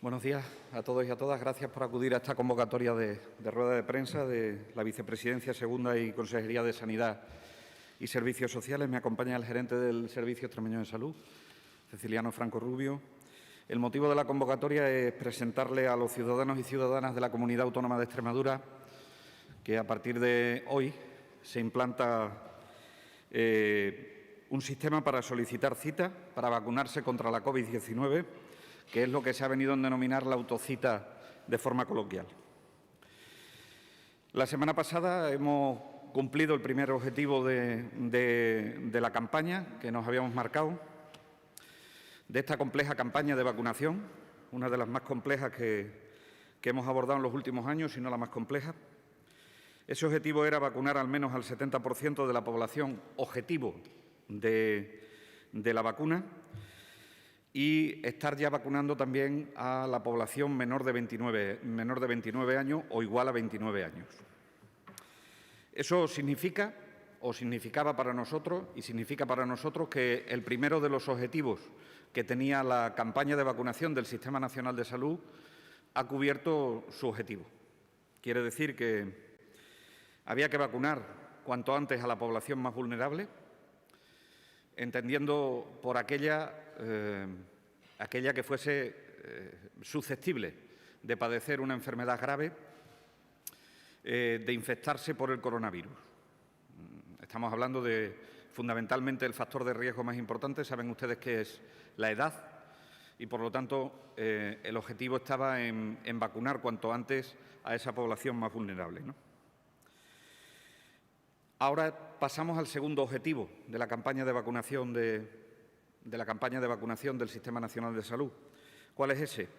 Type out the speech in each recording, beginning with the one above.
Buenos días a todos y a todas. Gracias por acudir a esta convocatoria de rueda de prensa de la Vicepresidencia Segunda y Consejería de Sanidad y Servicios Sociales. Me acompaña el gerente del Servicio Extremeño de Salud, Ceciliano Franco Rubio. El motivo de la convocatoria es presentarle a los ciudadanos y ciudadanas de la Comunidad Autónoma de Extremadura que a partir de hoy se implanta un sistema para solicitar cita para vacunarse contra la COVID-19, que es lo que se ha venido a denominar la autocita de forma coloquial. La semana pasada hemos cumplido el primer objetivo de la campaña que nos habíamos marcado, de esta compleja campaña de vacunación, una de las más complejas que hemos abordado en los últimos años, si no la más compleja. Ese objetivo era vacunar al menos al 70% de la población objetivo de la vacuna y estar ya vacunando también a la población menor de 29 años o igual a 29 años. Eso significa, o significaba para nosotros, y significa para nosotros que el primero de los objetivos que tenía la campaña de vacunación del Sistema Nacional de Salud ha cubierto su objetivo. Quiere decir que había que vacunar cuanto antes a la población más vulnerable, entendiendo por aquella que fuese susceptible de padecer una enfermedad grave, de infectarse por el coronavirus. Estamos hablando de, fundamentalmente, el factor de riesgo más importante. Saben ustedes que es la edad y, por lo tanto, el objetivo estaba en vacunar cuanto antes a esa población más vulnerable, ¿no? Ahora pasamos al segundo objetivo de la campaña de vacunación del Sistema Nacional de Salud. ¿Cuál es ese?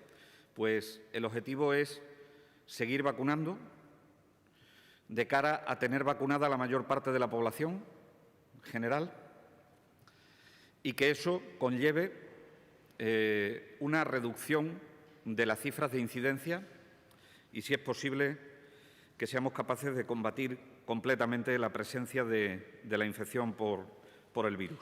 Pues el objetivo es seguir vacunando de cara a tener vacunada a la mayor parte de la población general y que eso conlleve una reducción de las cifras de incidencia y, si es posible, que seamos capaces de combatir completamente la presencia de la infección por el virus.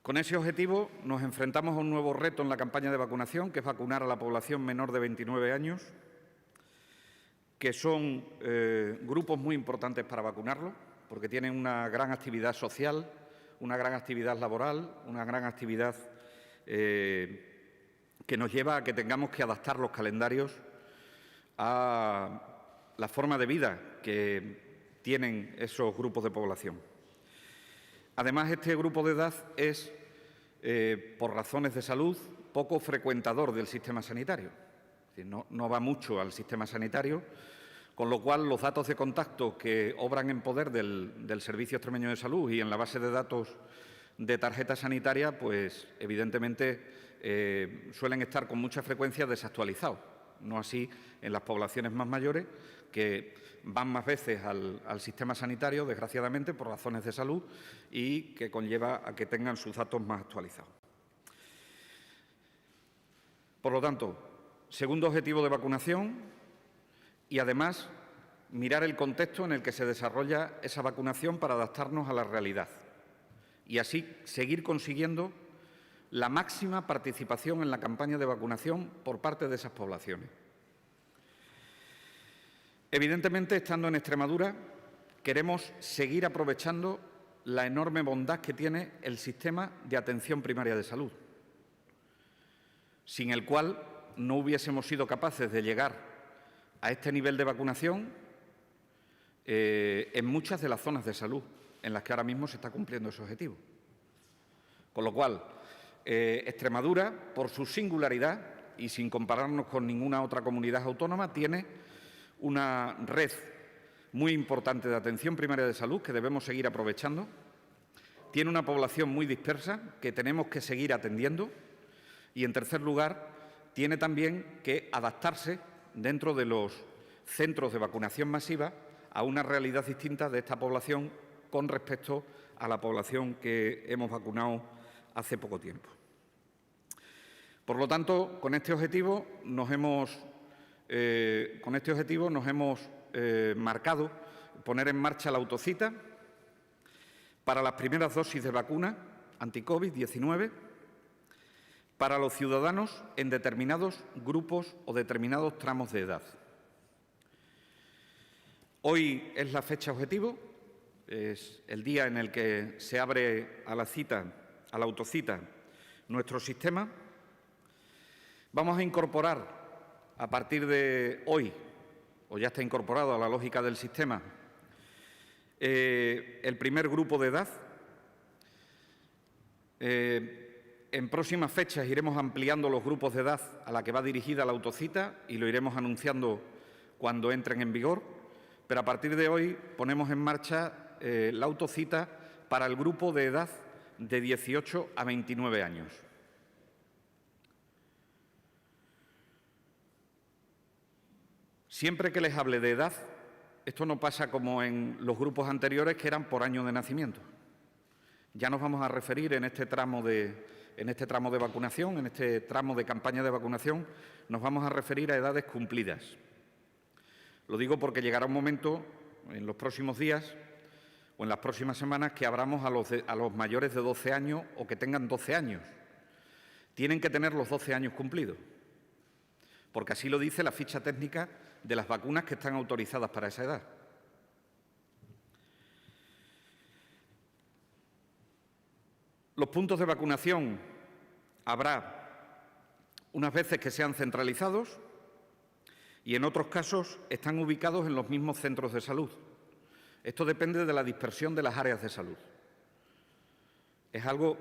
Con ese objetivo nos enfrentamos a un nuevo reto en la campaña de vacunación, que es vacunar a la población menor de 29 años, que son grupos muy importantes para vacunarlos, porque tienen una gran actividad social, una gran actividad laboral, una gran actividad que nos lleva a que tengamos que adaptar los calendarios a la forma de vida que tienen esos grupos de población. Además, este grupo de edad es, por razones de salud, poco frecuentador del sistema sanitario. Es decir, no va mucho al sistema sanitario, con lo cual los datos de contacto que obran en poder del Servicio Extremeño de Salud y en la base de datos de tarjeta sanitaria, pues evidentemente suelen estar con mucha frecuencia desactualizados. No así en las poblaciones más mayores, que van más veces al sistema sanitario, desgraciadamente, por razones de salud y que conlleva a que tengan sus datos más actualizados. Por lo tanto, segundo objetivo de vacunación y, además, mirar el contexto en el que se desarrolla esa vacunación para adaptarnos a la realidad y así seguir consiguiendo la máxima participación en la campaña de vacunación por parte de esas poblaciones. Evidentemente, estando en Extremadura, queremos seguir aprovechando la enorme bondad que tiene el sistema de atención primaria de salud, sin el cual no hubiésemos sido capaces de llegar a este nivel de vacunación en muchas de las zonas de salud en las que ahora mismo se está cumpliendo ese objetivo. Con lo cual, Extremadura, por su singularidad y sin compararnos con ninguna otra comunidad autónoma, tiene una red muy importante de atención primaria de salud que debemos seguir aprovechando. Tiene una población muy dispersa que tenemos que seguir atendiendo y, en tercer lugar, tiene también que adaptarse dentro de los centros de vacunación masiva a una realidad distinta de esta población con respecto a la población que hemos vacunado hace poco tiempo. Por lo tanto, con este objetivo nos hemos marcado poner en marcha la autocita para las primeras dosis de vacuna anti-COVID-19 para los ciudadanos en determinados grupos o determinados tramos de edad. Hoy es la fecha objetivo, es el día en el que se abre a la autocita, nuestro sistema. Vamos a incorporar, a partir de hoy, o ya está incorporado a la lógica del sistema, el primer grupo de edad. En próximas fechas iremos ampliando los grupos de edad a la que va dirigida la autocita y lo iremos anunciando cuando entren en vigor, pero a partir de hoy ponemos en marcha la autocita para el grupo de edad de 18 a 29 años. Siempre que les hable de edad, esto no pasa como en los grupos anteriores que eran por año de nacimiento. Ya nos vamos a referir en este tramo de vacunación, en este tramo de campaña de vacunación, nos vamos a referir a edades cumplidas. Lo digo porque llegará un momento, en los próximos días o en las próximas semanas, que abramos a los mayores de 12 años o que tengan 12 años. Tienen que tener los 12 años cumplidos, porque así lo dice la ficha técnica de las vacunas que están autorizadas para esa edad. Los puntos de vacunación habrá unas veces que sean centralizados y en otros casos están ubicados en los mismos centros de salud. Esto depende de la dispersión de las áreas de salud. Es algo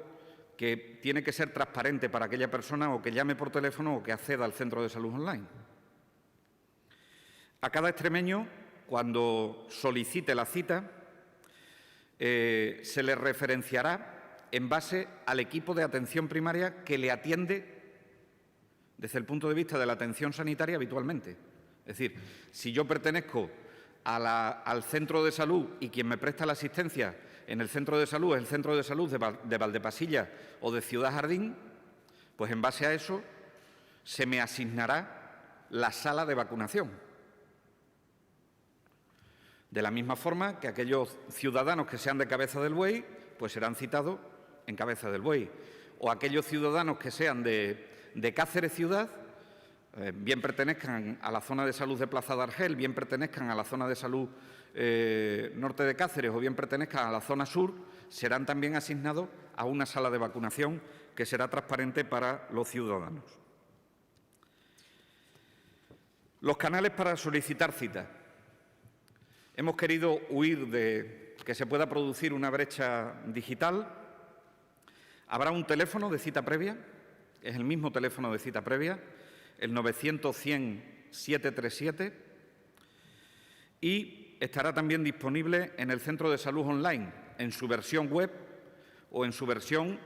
que tiene que ser transparente para aquella persona o que llame por teléfono o que acceda al centro de salud online. A cada extremeño, cuando solicite la cita, se le referenciará en base al equipo de atención primaria que le atiende desde el punto de vista de la atención sanitaria habitualmente. Es decir, si yo pertenezco al centro de salud y quien me presta la asistencia en el centro de salud es el centro de salud de Valdepasilla o de Ciudad Jardín, pues en base a eso se me asignará la sala de vacunación. De la misma forma que aquellos ciudadanos que sean de Cabeza del Buey, pues serán citados en Cabeza del Buey. O aquellos ciudadanos que sean de Cáceres ciudad, bien pertenezcan a la zona de salud de Plaza de Argel, bien pertenezcan a la zona de salud norte de Cáceres o bien pertenezcan a la zona sur, serán también asignados a una sala de vacunación que será transparente para los ciudadanos. Los canales para solicitar cita. Hemos querido huir de que se pueda producir una brecha digital. Habrá un teléfono de cita previa, es el mismo teléfono de cita previa, el 900-100-737, y estará también disponible en el centro de salud online, en su versión web o en su versión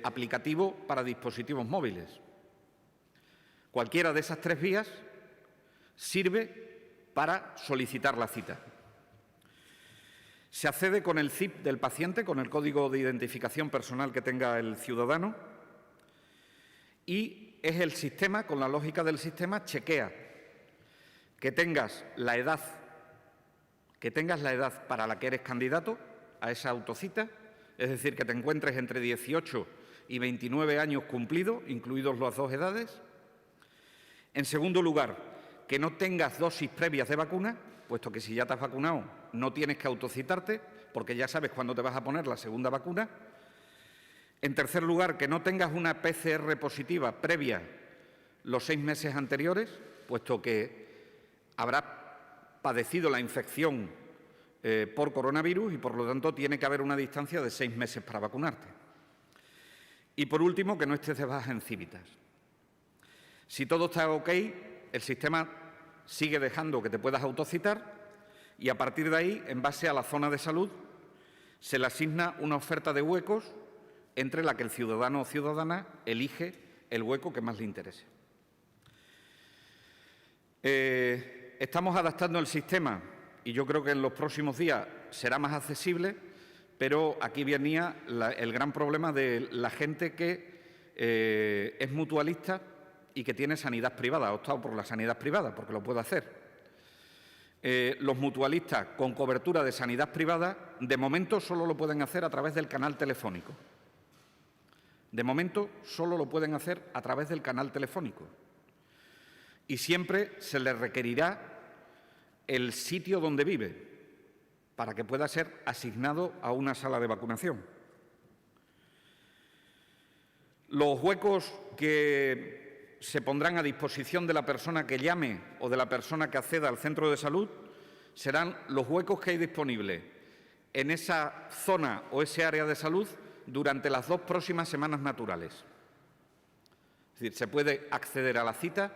aplicativo para dispositivos móviles. Cualquiera de esas tres vías sirve para solicitar la cita. Se accede con el CIP del paciente, con el código de identificación personal que tenga el ciudadano, y es el sistema, con la lógica del sistema, chequea que tengas la edad para la que eres candidato a esa autocita, es decir, que te encuentres entre 18 y 29 años cumplidos, incluidos las dos edades. En segundo lugar, que no tengas dosis previas de vacuna, puesto que si ya te has vacunado no tienes que autocitarte, porque ya sabes cuándo te vas a poner la segunda vacuna. En tercer lugar, que no tengas una PCR positiva previa los 6 meses anteriores, puesto que habrás padecido la infección por coronavirus y, por lo tanto, tiene que haber una distancia de 6 meses para vacunarte. Y, por último, que no estés de baja en Civitas. Si todo está ok, el sistema sigue dejando que te puedas autocitar y, a partir de ahí, en base a la zona de salud, se le asigna una oferta de huecos entre la que el ciudadano o ciudadana elige el hueco que más le interese. Estamos adaptando el sistema y yo creo que en los próximos días será más accesible, pero aquí venía el gran problema de la gente que es mutualista y que tiene sanidad privada, ha optado por la sanidad privada porque lo puede hacer. Los mutualistas con cobertura de sanidad privada, de momento solo lo pueden hacer a través del canal telefónico. De momento, solo lo pueden hacer a través del canal telefónico y siempre se les requerirá el sitio donde vive para que pueda ser asignado a una sala de vacunación. Los huecos que se pondrán a disposición de la persona que llame o de la persona que acceda al centro de salud serán los huecos que hay disponibles en esa zona o ese área de salud durante las 2 próximas semanas naturales. Es decir, se puede acceder a la cita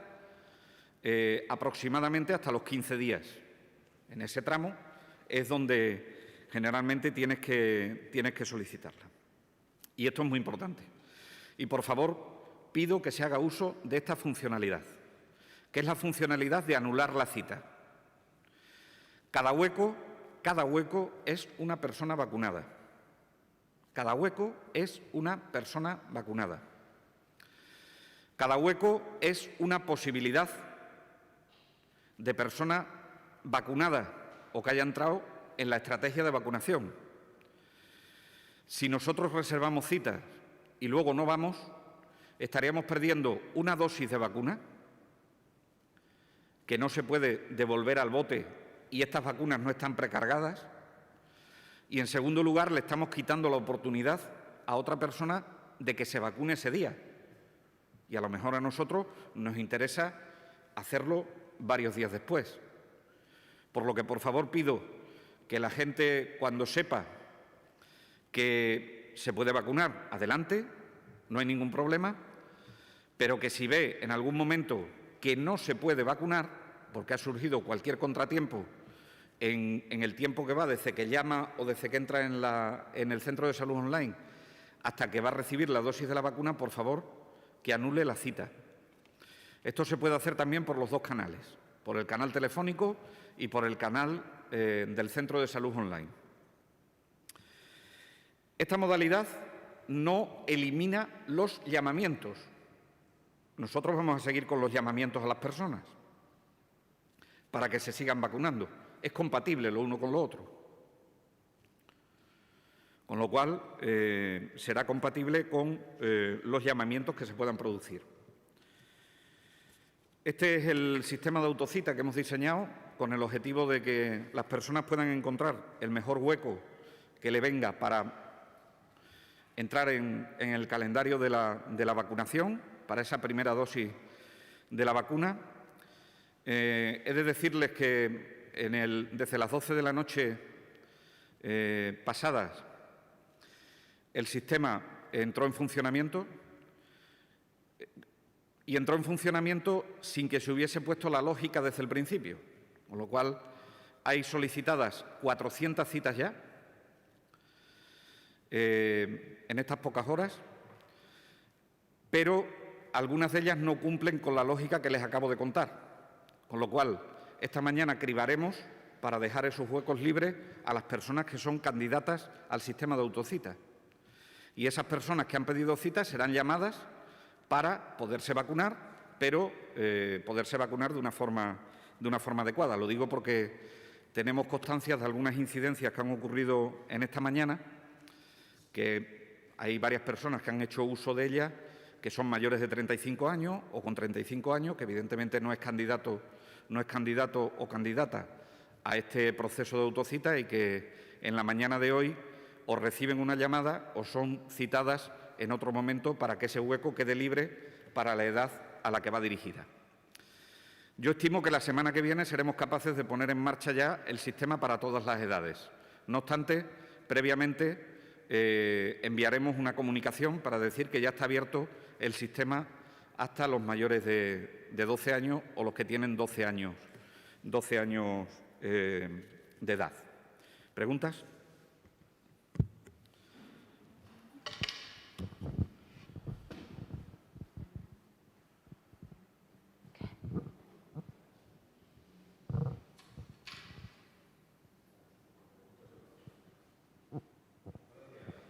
aproximadamente hasta los 15 días. En ese tramo es donde generalmente tienes que solicitarla. Y esto es muy importante. Y, por favor, pido que se haga uso de esta funcionalidad, que es la funcionalidad de anular la cita. Cada hueco es una persona vacunada. Cada hueco es una persona vacunada. Cada hueco es una posibilidad de persona vacunada o que haya entrado en la estrategia de vacunación. Si nosotros reservamos citas y luego no vamos, estaríamos perdiendo una dosis de vacuna que no se puede devolver al bote y estas vacunas no están precargadas. Y, en segundo lugar, le estamos quitando la oportunidad a otra persona de que se vacune ese día. Y a lo mejor a nosotros nos interesa hacerlo varios días después. Por lo que, por favor, pido que la gente, cuando sepa que se puede vacunar, adelante, no hay ningún problema, pero que si ve en algún momento que no se puede vacunar, porque ha surgido cualquier contratiempo en el tiempo que va desde que llama o desde que entra en el centro de salud online hasta que va a recibir la dosis de la vacuna, por favor, que anule la cita. Esto se puede hacer también por los 2 canales, por el canal telefónico y por el canal del centro de salud online. Esta modalidad no elimina los llamamientos. Nosotros vamos a seguir con los llamamientos a las personas para que se sigan vacunando. Es compatible lo uno con lo otro. Con lo cual, será compatible con los llamamientos que se puedan producir. Este es el sistema de autocita que hemos diseñado con el objetivo de que las personas puedan encontrar el mejor hueco que le venga para entrar en el calendario de la vacunación, para esa primera dosis de la vacuna. He de decirles que desde las 12 de la noche pasadas el sistema entró en funcionamiento y entró en funcionamiento sin que se hubiese puesto la lógica desde el principio, con lo cual hay solicitadas 400 citas ya en estas pocas horas, pero algunas de ellas no cumplen con la lógica que les acabo de contar, con lo cual esta mañana cribaremos para dejar esos huecos libres a las personas que son candidatas al sistema de autocita. Y esas personas que han pedido citas serán llamadas para poderse vacunar, pero poderse vacunar de una forma adecuada. Lo digo porque tenemos constancias de algunas incidencias que han ocurrido en esta mañana, que hay varias personas que han hecho uso de ellas, que son mayores de 35 años o con 35 años, que evidentemente no es candidato o candidata a este proceso de autocita y que en la mañana de hoy o reciben una llamada o son citadas en otro momento para que ese hueco quede libre para la edad a la que va dirigida. Yo estimo que la semana que viene seremos capaces de poner en marcha ya el sistema para todas las edades. No obstante, previamente enviaremos una comunicación para decir que ya está abierto el sistema hasta los mayores de 12 años o los que tienen 12 años de edad. ¿Preguntas?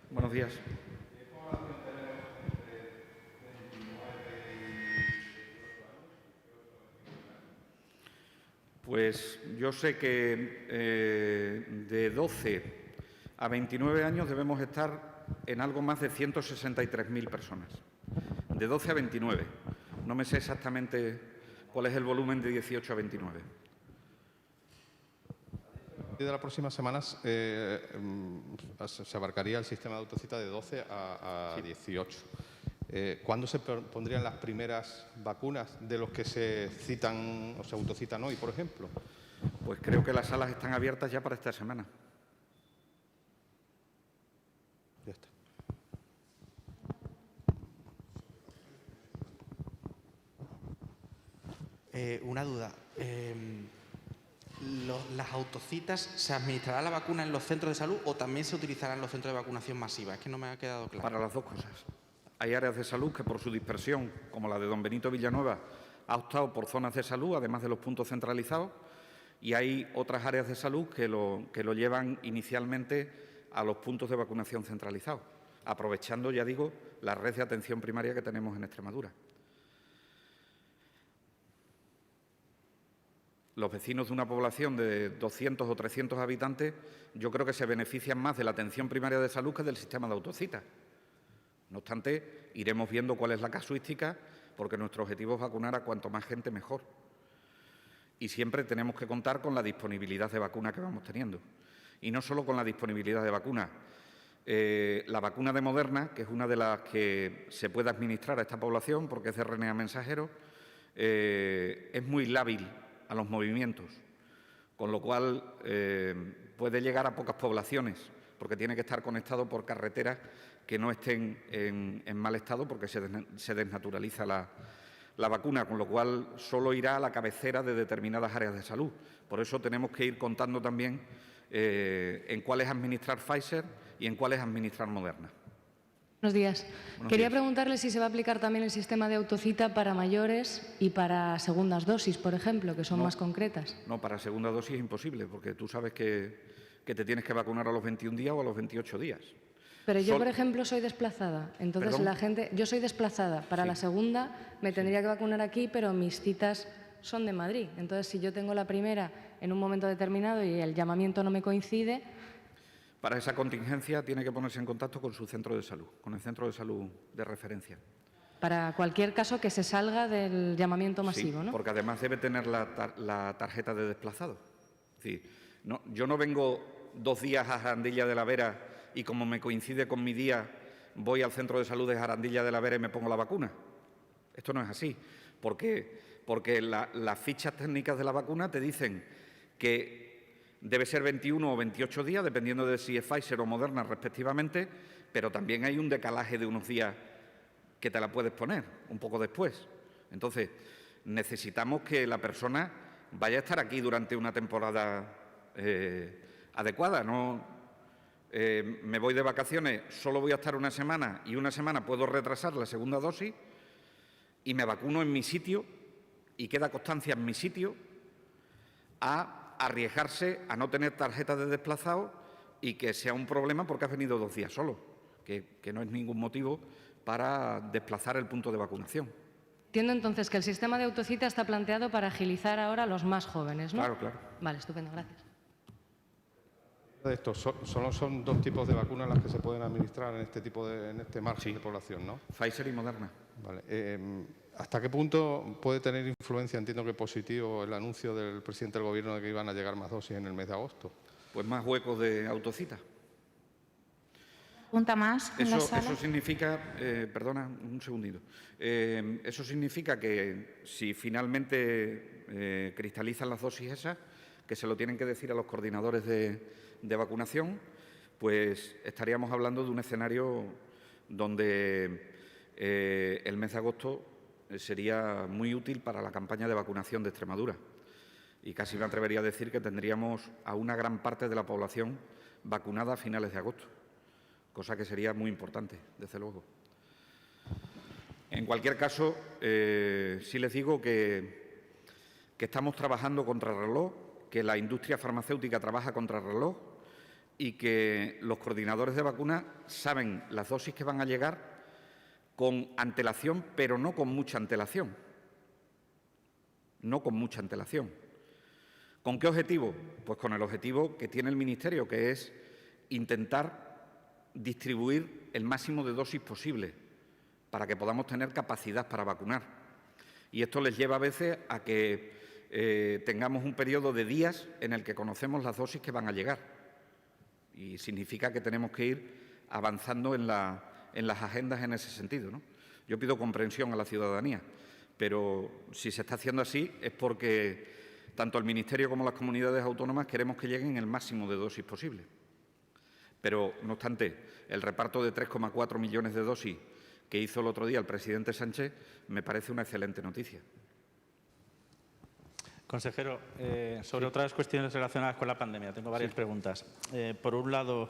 Buenos días. Pues yo sé que de 12 a 29 años debemos estar en algo más de 163.000 personas, de 12 a 29. No me sé exactamente cuál es el volumen de 18 a 29. De las próximas semanas se abarcaría el sistema de autocita de 12 a 18. ¿Cuándo se pondrían las primeras vacunas de los que se citan o se autocitan hoy, por ejemplo? Pues creo que las salas están abiertas ya para esta semana. Ya está. Una duda. ¿Las autocitas se administrará la vacuna en los centros de salud o también se utilizará en los centros de vacunación masiva? Es que no me ha quedado claro. Para las dos cosas. Hay áreas de salud que por su dispersión, como la de Don Benito Villanueva, ha optado por zonas de salud, además de los puntos centralizados, y hay otras áreas de salud que lo llevan inicialmente a los puntos de vacunación centralizados, aprovechando, ya digo, la red de atención primaria que tenemos en Extremadura. Los vecinos de una población de 200 o 300 habitantes, yo creo que se benefician más de la atención primaria de salud que del sistema de autocitas. No obstante, iremos viendo cuál es la casuística, porque nuestro objetivo es vacunar a cuanto más gente mejor. Y siempre tenemos que contar con la disponibilidad de vacuna que vamos teniendo. Y no solo con la disponibilidad de vacuna. La vacuna de Moderna, que es una de las que se puede administrar a esta población, porque es de RNA mensajero, es muy lábil a los movimientos, con lo cual puede llegar a pocas poblaciones, porque tiene que estar conectado por carreteras que no estén en mal estado, porque se desnaturaliza la vacuna, con lo cual solo irá a la cabecera de determinadas áreas de salud. Por eso tenemos que ir contando también en cuáles administrar Pfizer y en cuáles administrar Moderna. Buenos días. Quería preguntarle si se va a aplicar también el sistema de autocita para mayores y para segundas dosis, por ejemplo, que son más concretas. No, para segunda dosis es imposible, porque tú sabes que te tienes que vacunar a los 21 días o a los 28 días. Pero yo, por ejemplo, soy desplazada. Entonces, ¿Perdón? la gente... Yo soy desplazada. Para la segunda me tendría que vacunar aquí, pero mis citas son de Madrid. Entonces, si yo tengo la primera en un momento determinado y el llamamiento no me coincide... Para esa contingencia tiene que ponerse en contacto con su centro de salud, con el centro de salud de referencia. Para cualquier caso que se salga del llamamiento masivo, sí, ¿no? Porque además debe tener la tarjeta de desplazado. Es decir, yo no vengo 2 días a Jarandilla de la Vera y como me coincide con mi día voy al centro de salud de Jarandilla de la Vera y me pongo la vacuna. Esto no es así, porque las fichas técnicas de la vacuna te dicen que debe ser 21 o 28 días, dependiendo de si es Pfizer o Moderna respectivamente, pero también hay un decalaje de unos días que te la puedes poner un poco después. Entonces, necesitamos que la persona vaya a estar aquí durante una temporada adecuada. No me voy de vacaciones, solo voy a estar una semana y una semana puedo retrasar la segunda dosis y me vacuno en mi sitio y queda constancia en mi sitio a arriesgarse a no tener tarjeta de desplazado y que sea un problema porque has venido 2 días solo, que no es ningún motivo para desplazar el punto de vacunación. Entiendo entonces que el sistema de autocita está planteado para agilizar ahora a los más jóvenes, ¿no? Claro, claro. Vale, estupendo, gracias. Solo son 2 tipos de vacunas las que se pueden administrar en este margen de población, ¿no? Pfizer y Moderna. Vale. ¿Hasta qué punto puede tener influencia, entiendo que positivo, el anuncio del presidente del Gobierno de que iban a llegar más dosis en el mes de agosto? Pues más huecos de autocita. ¿Pregunta más en la sala? Eso significa, perdona un segundito, eso significa que si finalmente cristalizan las dosis esas, que se lo tienen que decir a los coordinadores de vacunación, pues estaríamos hablando de un escenario donde el mes de agosto sería muy útil para la campaña de vacunación de Extremadura. Y casi me atrevería a decir que tendríamos a una gran parte de la población vacunada a finales de agosto, cosa que sería muy importante, desde luego. En cualquier caso, sí les digo que estamos trabajando contrarreloj, que la industria farmacéutica trabaja contrarreloj y que los coordinadores de vacunas saben las dosis que van a llegar con antelación, pero no con mucha antelación. No con mucha antelación. ¿Con qué objetivo? Pues con el objetivo que tiene el Ministerio, que es intentar distribuir el máximo de dosis posible para que podamos tener capacidad para vacunar. Y esto les lleva a veces a que tengamos un periodo de días en el que conocemos las dosis que van a llegar. Y significa que tenemos que ir avanzando en las agendas en ese sentido, ¿no? Yo pido comprensión a la ciudadanía, pero si se está haciendo así es porque tanto el Ministerio como las comunidades autónomas queremos que lleguen el máximo de dosis posible. Pero, no obstante, el reparto de 3,4 millones de dosis que hizo el otro día el presidente Sánchez me parece una excelente noticia. Consejero, sobre otras cuestiones relacionadas con la pandemia, tengo varias preguntas. Por un lado,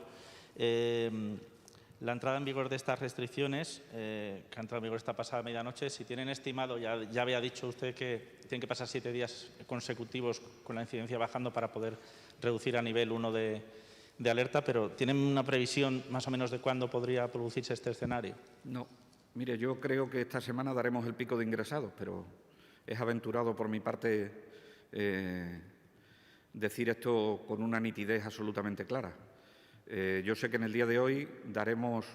la entrada en vigor de estas restricciones, que ha entrado en vigor esta pasada medianoche, si tienen estimado, ya había dicho usted que tienen que pasar 7 días consecutivos con la incidencia bajando para poder reducir a nivel 1 de alerta, pero ¿tienen una previsión más o menos de cuándo podría producirse este escenario? No. Mire, yo creo que esta semana daremos el pico de ingresados, pero es aventurado por mi parte decir esto con una nitidez absolutamente clara. Yo sé que en el día de hoy daremos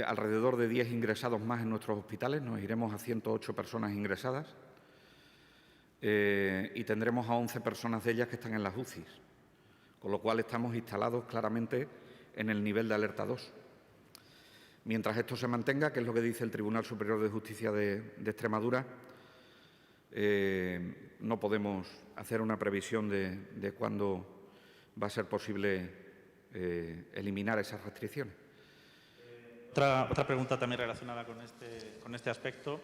alrededor de 10 ingresados más en nuestros hospitales, nos iremos a 108 personas ingresadas y tendremos a 11 personas de ellas que están en las UCIs, con lo cual estamos instalados claramente en el nivel de alerta 2. Mientras esto se mantenga, que es lo que dice el Tribunal Superior de Justicia de Extremadura, no podemos hacer una previsión de cuándo va a ser posible eliminar esas restricciones. Otra pregunta también relacionada con este aspecto.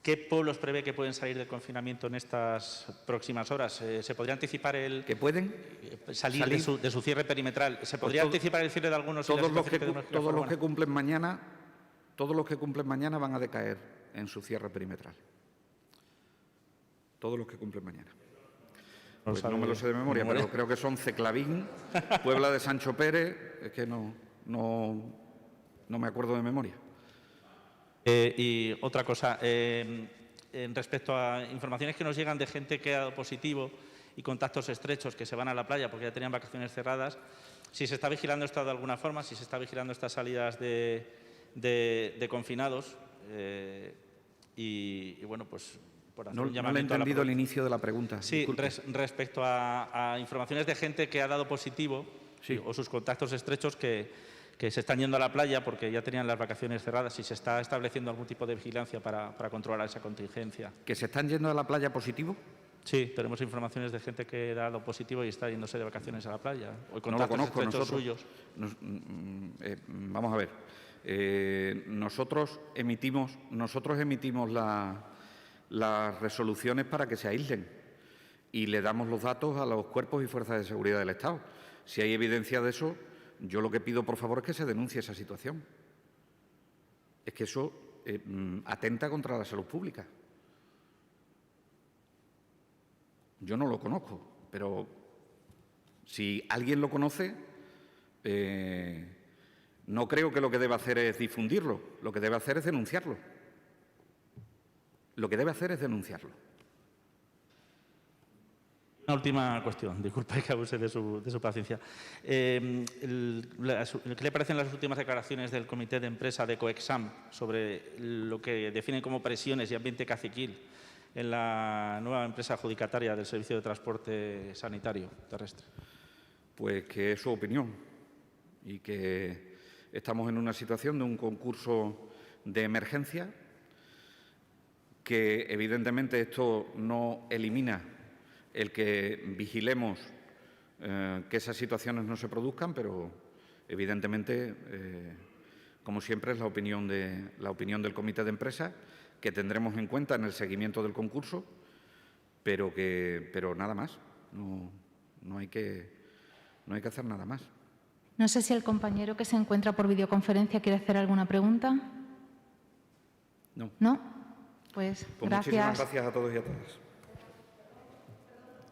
¿Qué pueblos prevé que pueden salir del confinamiento en estas próximas horas? ¿Se podría anticipar el ¿Que pueden salir de su cierre perimetral? ¿Se podría anticipar el cierre de algunos? Todos los que cumplen mañana van a decaer en su cierre perimetral. Todos los que cumplen mañana. Pues no me lo sé de memoria, pero creo que son Ceclavín, Puebla de Sancho Pérez, es que no me acuerdo de memoria. Y otra cosa, en respecto a informaciones que nos llegan de gente que ha dado positivo y contactos estrechos que se van a la playa porque ya tenían vacaciones cerradas, si se está vigilando esto de alguna forma, si se está vigilando estas salidas de confinados y bueno, pues por hacer un llamamiento. No le he entendido el inicio de la pregunta. Sí, respecto a informaciones de gente que ha dado positivo o sus contactos estrechos que se están yendo a la playa porque ya tenían las vacaciones cerradas y se está estableciendo algún tipo de vigilancia para controlar esa contingencia. ¿Que se están yendo a la playa positivo? Sí, tenemos informaciones de gente que ha dado positivo y está yéndose de vacaciones a la playa. O No lo conozco. Estrechos suyos. Vamos a ver. Nosotros emitimos las resoluciones para que se aíslen y le damos los datos a los cuerpos y fuerzas de seguridad del Estado. Si hay evidencia de eso, yo lo que pido, por favor, es que se denuncie esa situación. Es que eso atenta contra la salud pública. Yo no lo conozco, pero si alguien lo conoce, no creo que lo que deba hacer es difundirlo. Lo que debe hacer es denunciarlo. Lo que debe hacer es denunciarlo. Una última cuestión, disculpe que abuse de su paciencia. ¿Qué le parecen las últimas declaraciones del Comité de Empresa de Coexam sobre lo que definen como presiones y ambiente caciquil en la nueva empresa adjudicataria del Servicio de Transporte Sanitario Terrestre? Pues que es su opinión y que estamos en una situación de un concurso de emergencia, que evidentemente esto no elimina el que vigilemos que esas situaciones no se produzcan, pero evidentemente, como siempre, es la opinión del Comité de Empresa, que tendremos en cuenta en el seguimiento del concurso, pero nada más. No hay que hacer nada más. No sé si el compañero que se encuentra por videoconferencia quiere hacer alguna pregunta. No. ¿No? Pues gracias. Muchísimas gracias a todos y a todas.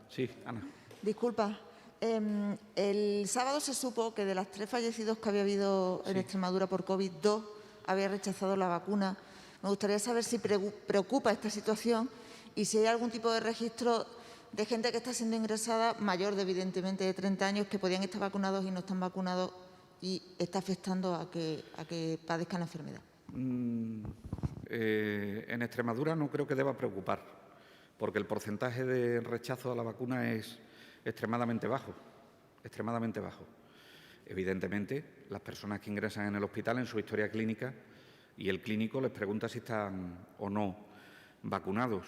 Sí, Ana. Disculpa. El sábado se supo que de las 3 fallecidos que había habido en Extremadura por COVID, 2 había rechazado la vacuna. Me gustaría saber si preocupa esta situación y si hay algún tipo de registro de gente que está siendo ingresada, mayor de evidentemente de 30 años, que podían estar vacunados y no están vacunados y está afectando a que padezcan la enfermedad? En Extremadura no creo que deba preocupar, porque el porcentaje de rechazo a la vacuna es extremadamente bajo, extremadamente bajo. Evidentemente, las personas que ingresan en el hospital en su historia clínica y el clínico les pregunta si están o no vacunados.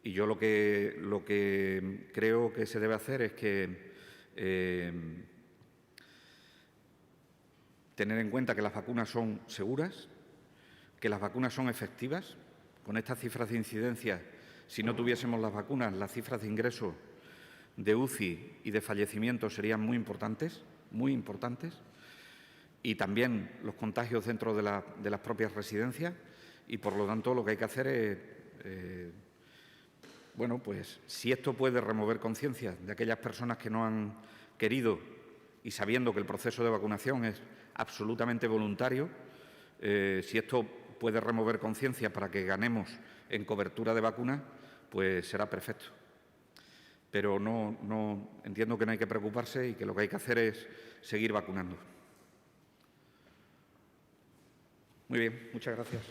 Y yo lo que creo que se debe hacer es que tener en cuenta que las vacunas son seguras, que las vacunas son efectivas. Con estas cifras de incidencia, si no tuviésemos las vacunas, las cifras de ingreso, de UCI y de fallecimiento serían muy importantes, y también los contagios dentro de las propias residencias, y por lo tanto lo que hay que hacer es, bueno, pues si esto puede remover conciencia de aquellas personas que no han querido y sabiendo que el proceso de vacunación es absolutamente voluntario, si esto puede remover conciencia para que ganemos en cobertura de vacunas, pues será perfecto. Pero no entiendo que no hay que preocuparse y que lo que hay que hacer es seguir vacunando. Muy bien, muchas gracias.